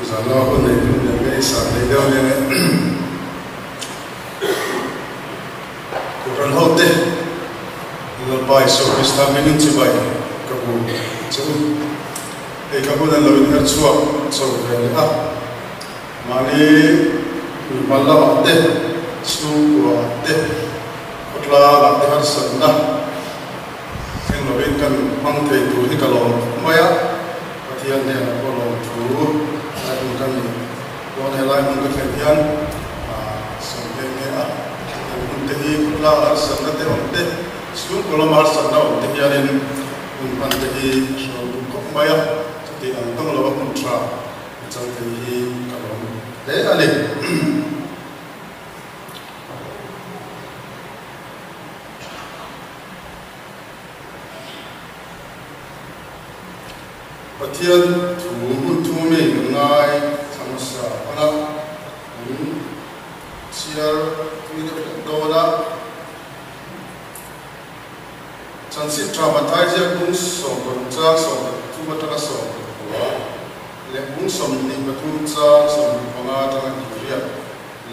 Zalo ko na yung may isa na daw niya kuran hote lalpai so Krista minin chibay kabu so kabu na lawin her chuak so mani mallam ate su ate kotla ate har sanda sing lawin kan mangthei tu ni kalong maya patian ne kolong tu ai kan don helai mung ka thian somte ne unte hi kotla har sanda te onte su kolom har sanda onte hianin pante hi so ko maya ti ang tong lawa kontra chante hi kalong le ale patian tu me ngai samasa ana siar tu dola chansi traumatizer bung so cha so tu mata so le bung som ni batu cha so panga ta ni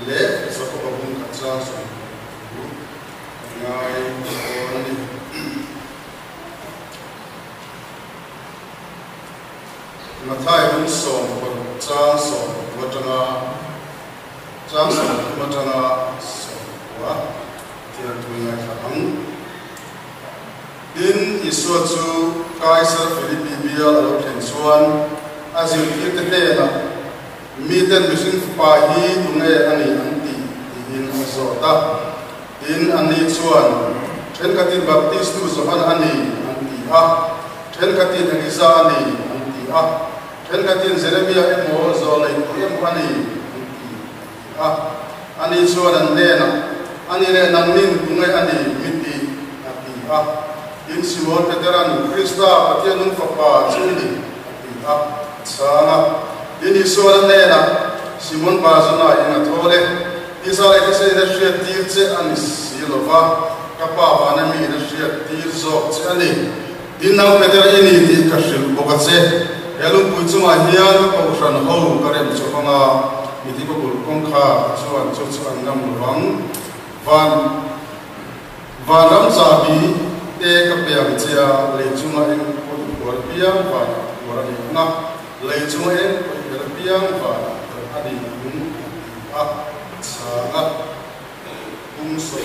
le so ko bung cha so ngai ni mathai bung som cha so watanga cha so watanga so wa tian tu ngai khang in isuatsu Kaiser Philippi Bia alo tensuan azil kitela miten bisin pahi tungai ani anti in azota in ani chuan then katin baptistu zohan ani anti then katin Eliza ani anti then katin Jeremiah emo zolai em ani anti ani chuan andena ani le nanin tungai ani miti anti in Simon Peteran Krista patianun papa chini sana in Isuan nena Simon Bazana in athole isala kese na shia tirche an silova kapa vanami na shia tirzo chani dinau Peter ini di kashil bokatse yalung puchuma hian ko ran ho karem chokanga miti ko kongkha chuan chuan nam wang vanam sabi kapiyang chia leichunga en ko piang va warani na leichunga en ko piang va adi sa so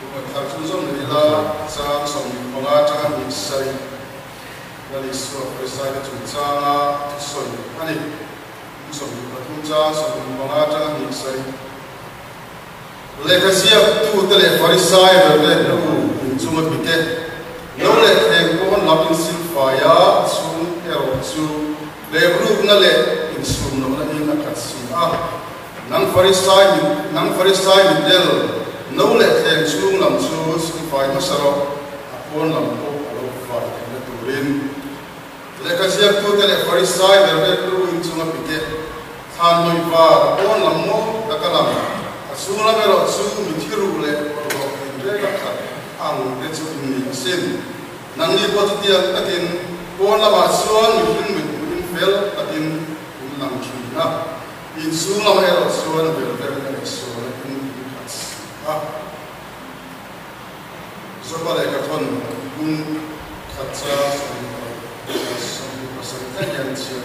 ko ta chuzom ni la sa som konga ta ni sai dali so presai ta chunga so ani som ko cha som konga ta ni sai Lekasia tu tele farisai berbe lu cuma bite nole ek kon lapin silfaya sun ero su lebru nale in sun no na in akatsi nang farisai del nole ek sun lam su silfaya masaro apon lam ko alo fa na turin lekasia tu tele farisai berbe lu cuma bite han noi fa apon lam mo dakalam sungla mero sung mithiru le ko indre ka ang de chu ni sen nang ni po tiang takin ko la ba suan min fel takin lang chuna in sungla mero suan bel bel suan in hats so ba le ka thon gun khatsa so pasan yan chi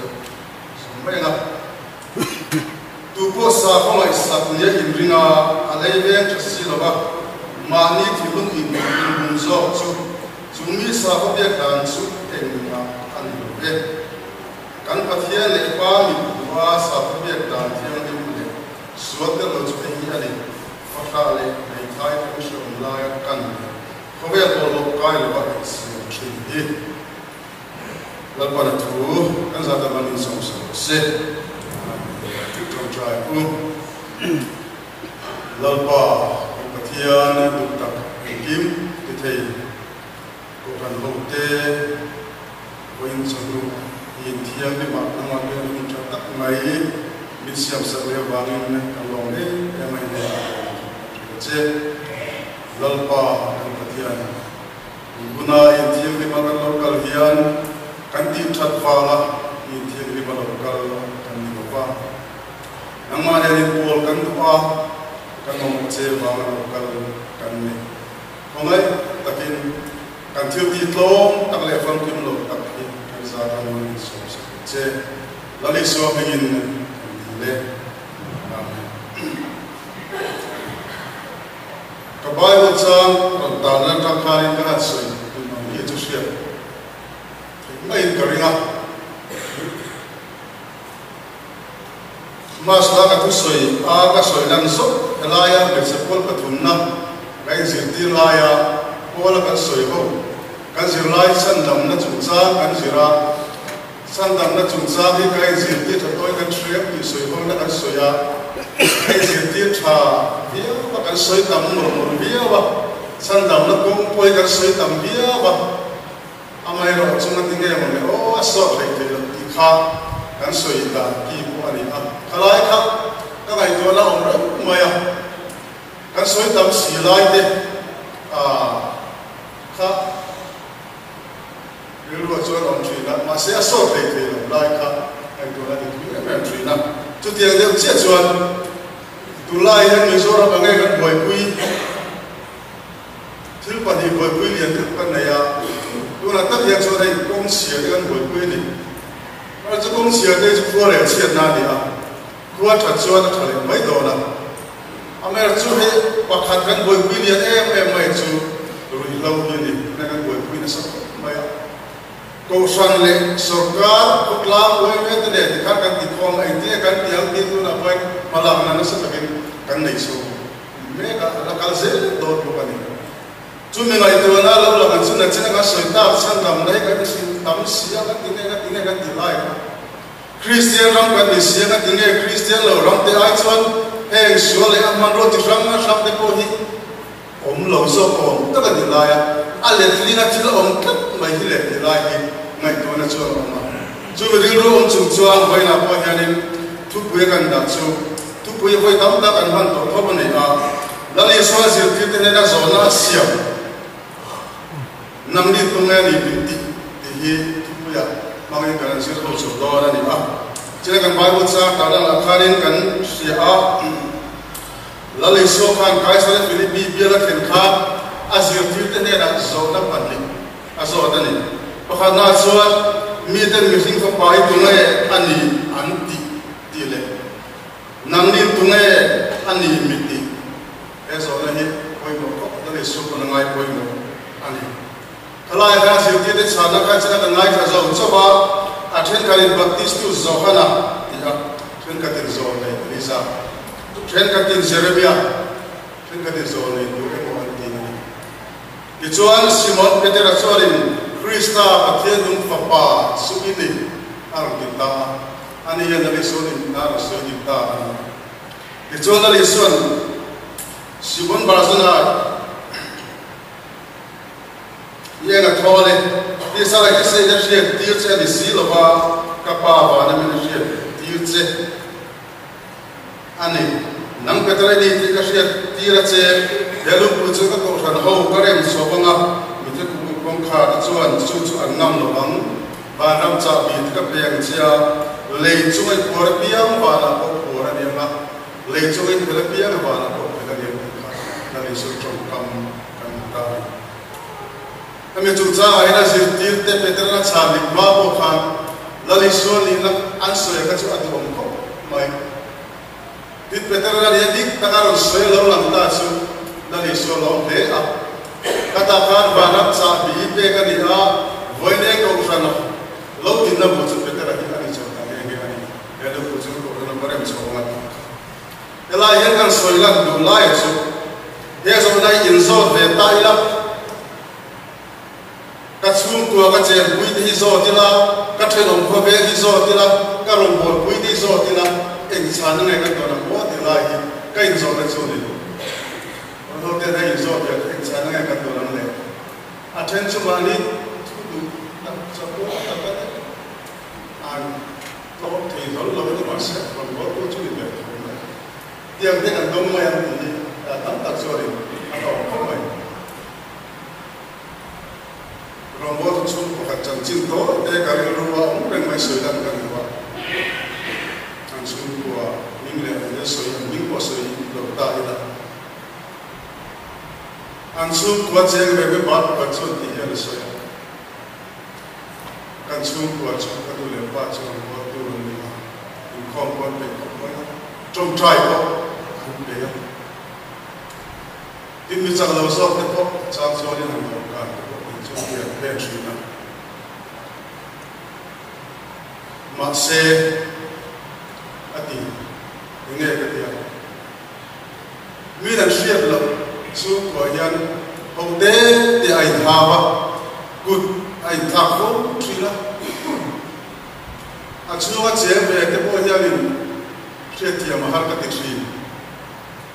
so mai na tupo sa ko mai sa punya indringa alai ben tsilova mani thibun in zo chumi sa ko be kan su tenga an be kan pathia le pa mi wa sa ko be kan thiang de le suat lo chu hi ali fakha le nei thai ko shom la kan ko be lo kai lo ba si hi la pa tu kan za ta ban so se lalpa patian dutak kim tithei ko kan hote koin sangru in thiang ni mak na ma be tak mai bisiam sa le wangin along ne mai ne che lalpa patian guna in thiang ni mak lokal hian kan ti that wala in thiang ni mak nang ma ne pol kan tua kan mo che ba ma kan ni ongai takin kan thiu ti tlom tak le fam kim lo tak hi kan za kan ni so che lali so begin le amen ka Bible chang ta na ta khai ka soi ni chu sia mai karinga masla ka tu soi a ka soi lan so elaya be se pol pathumna kai zirti laya pol ka soi ho kan zirlai san dam na chungcha kan zira san dam na chungcha hi kai zirti thotoi kan shrep ti soi ho na kan soya kai zirti tha bia ba kan soi dam no bia ba san dam na kong poi kan soi dam bia ba amai ro chunga tinge mo le o aso thai te ti kha kan soi da ki ko ani a khalai kha ka ngai to la om ra maya kan soi dam si lai de kha rilu chuan om thui na ma se aso thai te lai kha ai to la ti em thui na chu tiang de che chuan tu lai han mi so ra ba ngai kan boi pui thil pa ni boi pui lian thil pan na ya tu na tak ya cho dai kong sia de kan boi pui ni a chu kong sia de chu ko le chiat na ni a kua tha chuan tha le mai do na a mer chu he pa khat kan boi pui lian em mai chu ri lo ni na kan boi pui na sa mai a ko san le sarkar kutlam we me de de kha kan ti khom ai te kan ti al ti tu na pai malam na sa takin kan nei so me ka la kal se do ko ka ni chu me ngai tu na lo la kan chu na chen ka soi ta san dam dai ka sin tam sia ka ti ne ka ti lai Christian ram ka ni sia ka ti ne Christian lo ram te ai chuan heng sio le man ro ti ram na sam te ko hi om lo so ko ta ka ti lai a le li na ti lo om kat mai hi le ti lai hi ngai tu na chu om ma chu me ring ro om chung chuang vai na po ya ni thu pu kan da chu thu pu vai tam da kan han to tho ni a la le so zir ti te ne da zo na sia nam ni tu ngai ni ti hi thu pu ya ma ngai kan sir ho so do na ni a chile kan Bible cha ta da la kharin kan sia a la le so kan kai sa le Philippi bia la ken kha azir ti te ne da zo na pan ni a zo da ni pakha na chuan mi ten mi sing fa pai tu ngai ani an ti le nang ni tu ngai ani mi ti e zo na hi koi mo ko da le so ko na ngai koi mo ani khalai ka sir ti te chana ka chana ka ngai ka zo cho ba a then ka rin baptist tu zo khana ya then ka tin zo nei ni sa then ka tin Jeremia then ka tin zo nei du mo an ti ni ki chuan Simon Peter a chorin Krista pathian dum papa subini ar kita ani ya nabi sonin na so kita ki chuan ali son Simon barzana ye na thole ti sala ki se da she tir che ni silova ka pa ba na mi she tir che ani nang petra ni ti ka she tira che helu pu chu ka ko san ho ka rem so banga mi te ku kong kha da chuan chu an nam lo bang ba nam cha bi ka peng chia le chu ai por piang ba na ko por ani ma le chu ai ka piang ba na ko ka ni na ni so chom kam kan ta kami chu cha ai na zir tir te peter na cha lik ma bo kha la li so ni na an so ya ka chu ati om ko mai dit peter na ya dik ta ka ro so lo lam ta chu la li so lo le a kata kan ba na cha bi pe ka ni a voi ne ko sa na lo tin na bu chu peter na ni chu ta ne ni ani ya do bu chu ko na bare mi so ma ela yan kan so ila du la ya chu ye so na in so ve ta ila ka chung tua ka chen pui ti zo ti la ka thelom kho ve ti zo ti la ka rom bol pui ti zo ti la eng chan ngai ka to na mo ti la hi ka in zo na chu ni ro te na in zo ya eng chan ngai ka to na le a then chu ma ni chu du na cha ko ta ka an to thi zo lo ni ma se rom bol ko chu ni le tiang te kan dong ma ya ni tam tak zo ri a to ko mai Rombot chung ko kacang cinto, kari ruwa umreng mai soidan kan ruwa. Ang chung ko mingle Ansung kuat saya bebe bat batsun tiga lesoya. Ansung kuat cuma kadu lepas cuma kuat turun lima. Inkom kuat pekok. Trong try kok. Dia. Ini bisa kalau sok tepok, sang soalnya nggak kan. Itu dia benci na. Masih ati ini ketia. Mina siap lah. Su koyan hotel di air hawa good air tahu trila acu nggak siapa ya tepo jalan siapa dia mahal ketiksin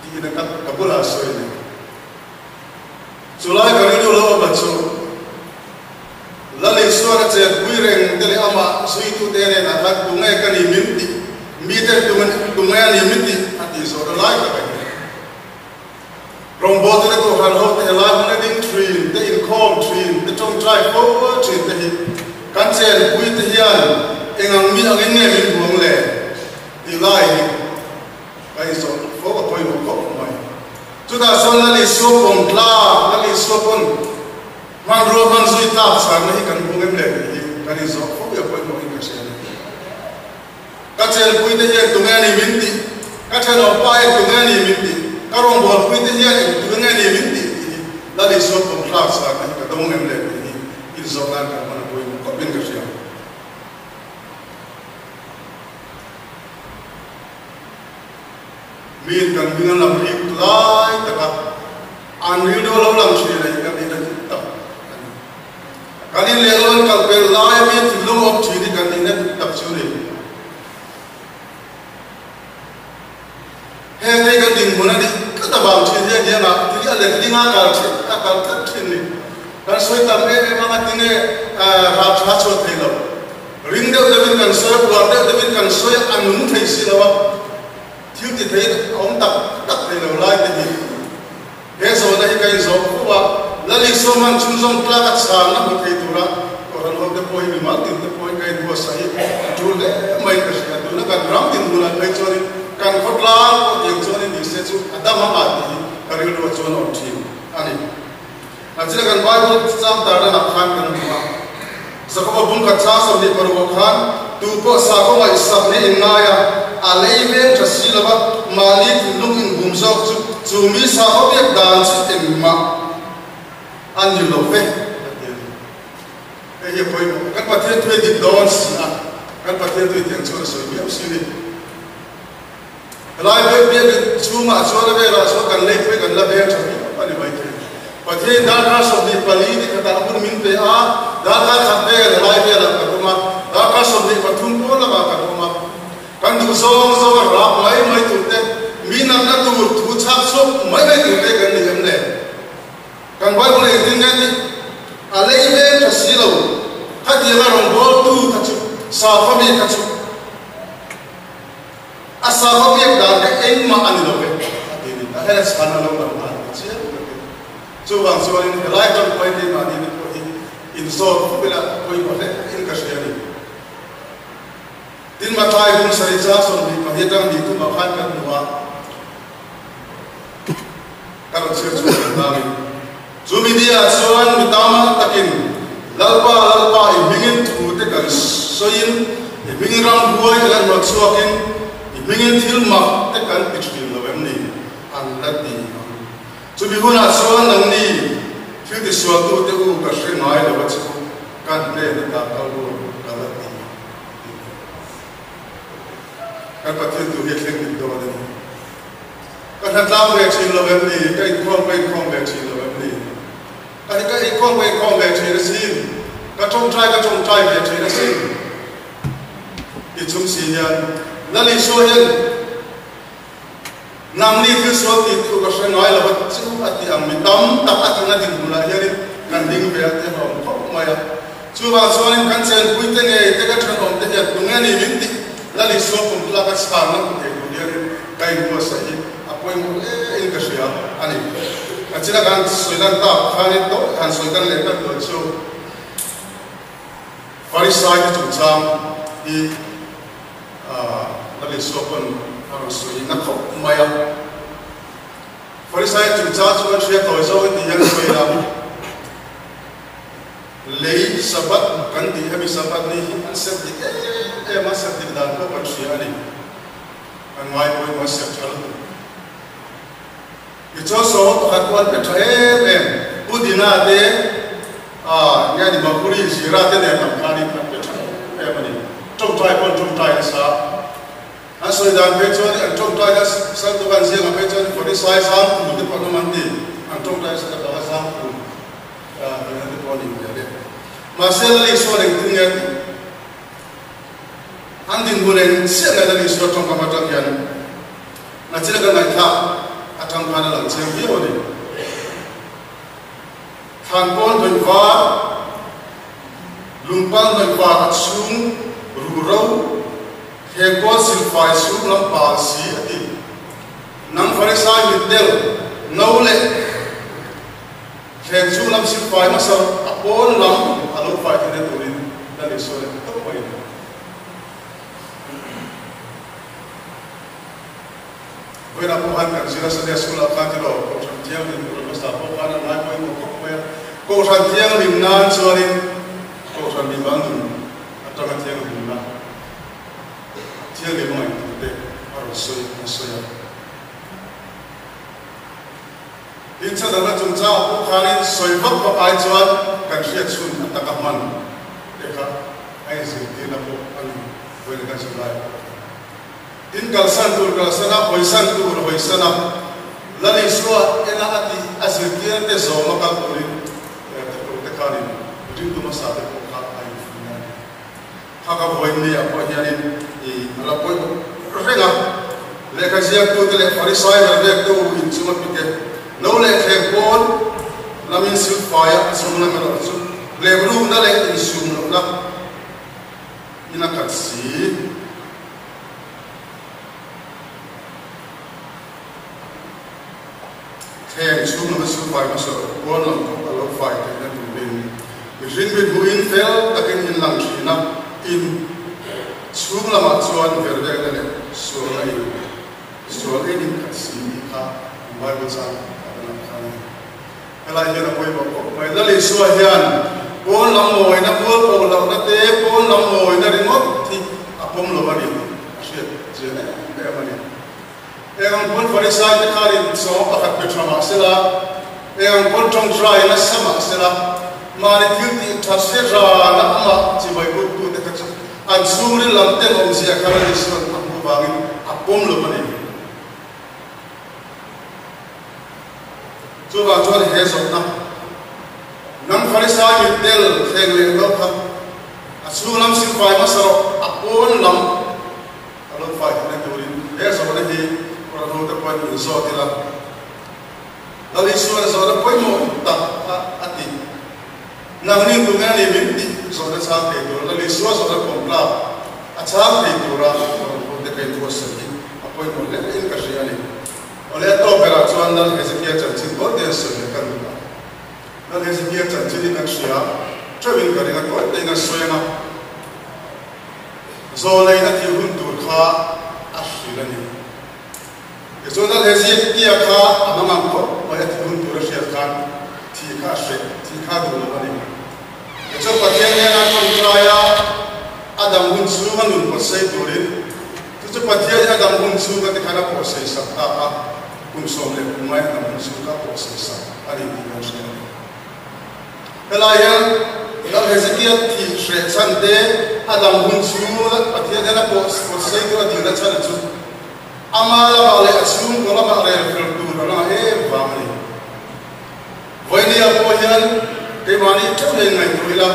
di dekat kabula soalnya sulai kali itu lo baca lalu suara siapa kuireng tele ama suitu tere natak dungai kani minti meter dungai ni minti hati suara lain apa Rombot itu tu harus terlalu nading train, the income train, the trong drive forward train, the cancel kuit hian, engang mi angin ni mi buang le, di lain, kaya so forward point kok mai. Sudah so nali sopon kla, nali sopon, mandro manzui tak sana ikan buang le, kaya so forward point mau ikan sih. Cancel kuit hian tungai ni minti, cancel apa yang tungai ni minti. Karong buat kuit dia dengan dia minti, lalu sopong kelas lagi ketemu emlek ini, inzokan kan mana boleh kau pinggir siapa. Min kan dengan lamri kelai tak, anil dulu lamri lagi kan tidak tak. Kali lelon kalpel lai min belum opsi kan tidak tak suri. Hei kan tinggal nanti kita bangsa dia nak tidak ada tinggal akal terkini. Dan soal tapi memang tinggal hacot helo. Ringde debin kan soal buat debin kan soal anu thai silawa. Tiup thai om tak helo lai tadi. Hei soal ni kain soal kuat. Lalu soman cunjong pelakat sana bukai tura. Orang orang depoi bimal tim depoi kain dua saya. Jual main kerja tu nak kan ram tim bulan kain curi. Kan khotla yang cuman di situ ada mati karena dua cuman opsi ani. Nanti kan Bible sam tada nak kan kan sekolah bungkat sah sampai perwakilan tu kok sako mai sabne inaya alaimen tersilap malik lungin bumsok cumi sako biak dan sistema anjulofe. Eh ya poin kan patien tu di daun sih kan patien tu yang cuman sebiar sini. Lai biar cuma soal bela soal kan lek kan lebih terus apa ni baik. Pasal dah soal di pali di kata pun minta dah sampai lai bela katuma dah soal di patung pun lah katuma kan tu soal rap mai tu te minat na tu cak so mai tu te kan ni jamne kan baik boleh tinggal ni alai bela tersilau hati orang bol tu kacu sahabat kacu asal biak dah eng mak ane lope, ini dah ada sekarang lope dah. Coba soal ini lain kan poin ini mana ini poin insol bila poin boleh ini kasih ni. Tin matai pun seri jasa ni mahitang di tu makan kan dua. Kalau cerita lagi, cumi dia soal mitama takin lalpa ibingin tu tekan soin ibingin ram buai tekan maksuakin. Mungkin filmak tekan kecil lebam ni, anda ni. Jadi guna soal nang ni, film suatu tu kasih mai lepas tu kan le tak tahu kalau ni. Kan patut tu dia kena didoa ni. Kan hendak kecil lebam ni, kan ikon kecil lebam ni. Kan ikon kecil sih. Kan cong try kecil sih. Itu siapa? Lalu soal namni tu soal itu kerana noel lepas tu hati amitam tak hati nanti mulai jadi kanding berarti orang kau maya. Cuba soal kan saya buat ni dekat orang tu dia dengan ni minti lalu soal pun lakukan sekarang tu dia kain dua sahaja apa yang ini kerja ani. Macam kan soalan tak kan itu kan soalan lepas tu so Farisai itu macam di lalu sopan harus ini nak maya. Farisai chu cha chu an shia toy zo ti yang koi lam lei sabat kan ti hemi sabat ni an set ti ma set ti dan ko kan shia ni an mai koi ma set chal itu so to hat wan pe em udina de nya di bakuri sira te ne kam kani ka pe em ni trong trai sa an so dan pe chon an trong trai da sa to kan sia pe chon for this size sam mu de ko man ti an trong trai sa ka sam ku ina de ko ni de ma se la li so le tin ya an din bu le se la li so trong ka ma tang yan na chila ka na tha atang kana lang chen bi o ni than pon doi wa lumpan doi wa sung ru ro he ko sil fai su lam pa si ati nang farisai mitel no le he su lam sil fai ma sa apon lam alo fai ne turin na le so le to pai When I go and see us at school, I can't go. Go to the gym, go to the store, and I go to the gym. Nan sorry, go to the bank. At the gym, na. Gym ni mo ite, aro soya. Insa dana chungcha ko khani soibak pa ai chuan kan sia chun atakaman. Eka ai se dina ko ani wel kan sulai. In kalsan tur kalsana hoisan tur hoisana lani suwa ena ati asirtian te zo makal turin te kani rin tu masate ko kha ai funa haka hoini apo hianin I ala poi renga le ka sia tu te le farisai la de tu in chuma pike no le khe bon lamin sil fire sumna melo su le bru na le in sum na ina katsi Hey, zoom naar de super maar zo. Gewoon een loop fight en dan doen. We zien met hoe in veel dat in langs in zoom naar wat zo aan verder dan zo naar je. Zo in kasih ka Bible sa apa nak. Kalau dia nak buat apa? Mai lali so hian. Pon lamoi na pon lam na te pon lamoi na ringot ti apom lo bani. Asyik je ne bani. Yang pun farisai te kari so pakat petrama sila yang pun trong try na sama sila mari tilti thasera na ama chi bai put tu te kach an sumri lamte om sia kara disron apu bangin apom lo bani so ba chon he so na nam farisai tel theng lo kha asulam sin fai masaro apon lam alo fai na turin he so na hi Kalau kita buat resort lah, dari suara suara pun mau tak hati. Nah ni tu kan ni binti suara sahaja itu, dari suara kompla, acak itu lah kalau kita itu sedih. Apa yang boleh ini kasihan ni. Oleh itu peraturan dan Hezekiah janji buat dia sediakan. Dan Hezekiah janji di Naksya, cewek kerana kau dengan soalnya. Soalnya nanti untuk kah asli ni. Soalnya Hezekiah kah amang ko, banyak untuk Rusia kan, tiga dulu ni. Jadi patiennya nak kontraya, Adam hunsu kan untuk saya turin. Jadi patiennya Adam hunsu kan dikana proses sakta, hunsu le, umai Adam hunsu kan proses sakta. Ada di dalam sini. Kalau Hezekiah tiga sande, Adam hunsu patiennya nak proses itu di dalam sana. Amala bale asum kola bale filtur na bamani voini apoyan te mani thole ngai tuila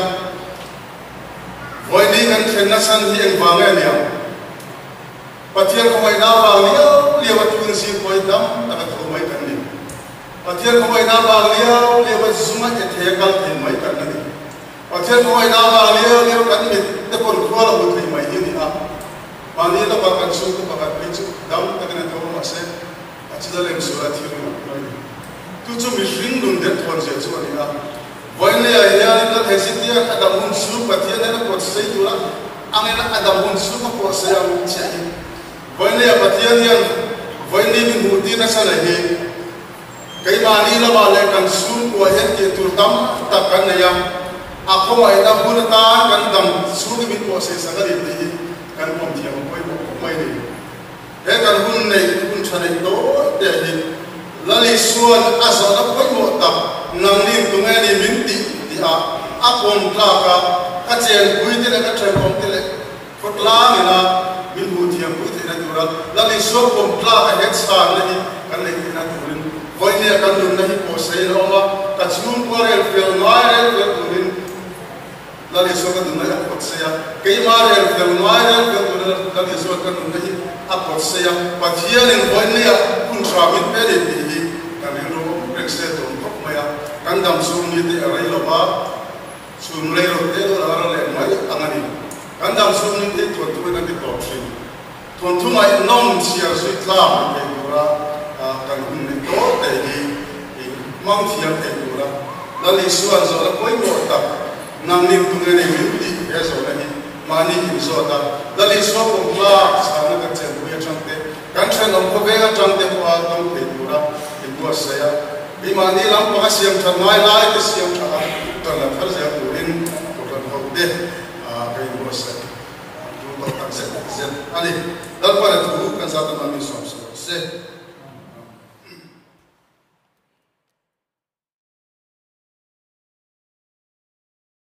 voini kan fenasan hi eng bangania patian ko mai na banglia liwa tun si ko dam ta ko mai kan ni patian ko mai na banglia liwa zuma ke thekal the mai kan ni patian ko mai na banglia liwa kan ni te kon khwala ko thai mai ni a Mani la pakan suku pakan picu, daun tak kena tahu masih, aci dalam surat itu lagi. Tu cuma misrin dundet tuan sesuatu ni lah. Voine ayah ni Hezekiah ada muncul, patian ada kuasa itu lah. Angin ada muncul kuasa yang cahaya. Voine patian yang voine minggu di nasa lagi. cái mà đi là bà lại cần xuống của hết cái tur tâm tập cái này aku mai na hurta kan dam xuống cái bộ sẽ sang cái gì kan không chỉ một quay đi cái kan hun này hun chân này đó để đi là lý xuân asa nó quay một tập nang niệm tung nghe niệm minh tị thì apom la ka cái chuyện quý thế là cái chuyện không thế là phật la này là mình hụt thiam quý thế là tu là lý xuân pom la cái hết sáng này kan này là tu vậy nên kan luôn này bộ sẽ nó mà cái chuyện qua rồi phải nói rồi tu là lý xuân kan này áp phật sẽ cái mà rồi phải nói rồi tu là lý xuân kan này áp phật sẽ và thiền nên vậy nên kun tra mình phải để đi kan này nó được sẽ tu tốt mà kan dam xuống như thế ở đây là ba xuống lấy rồi thế là ở đây mà anh ấy kan dam xuống như thế tuần tu đang đi tập sinh tuần tu mà non chia suy làm cái đó kan hun này tốt để đi mong thiền cái đó là lý xuân rồi là quay một tập nang niệm tung nghe niệm đi cái số này mà ni kim số ta là lý xuân cũng là sáng cái chuyện của trong thế kan chuyện ông có về trong thế qua trong cái đó thì bữa sẽ vì mà ni làm có siam thật nói lại cái siam thật toàn là phát ra của in của toàn học thế cái bữa sẽ chúng ta tăng sẽ anh đi đó là thủ căn sao tụi mình sống sẽ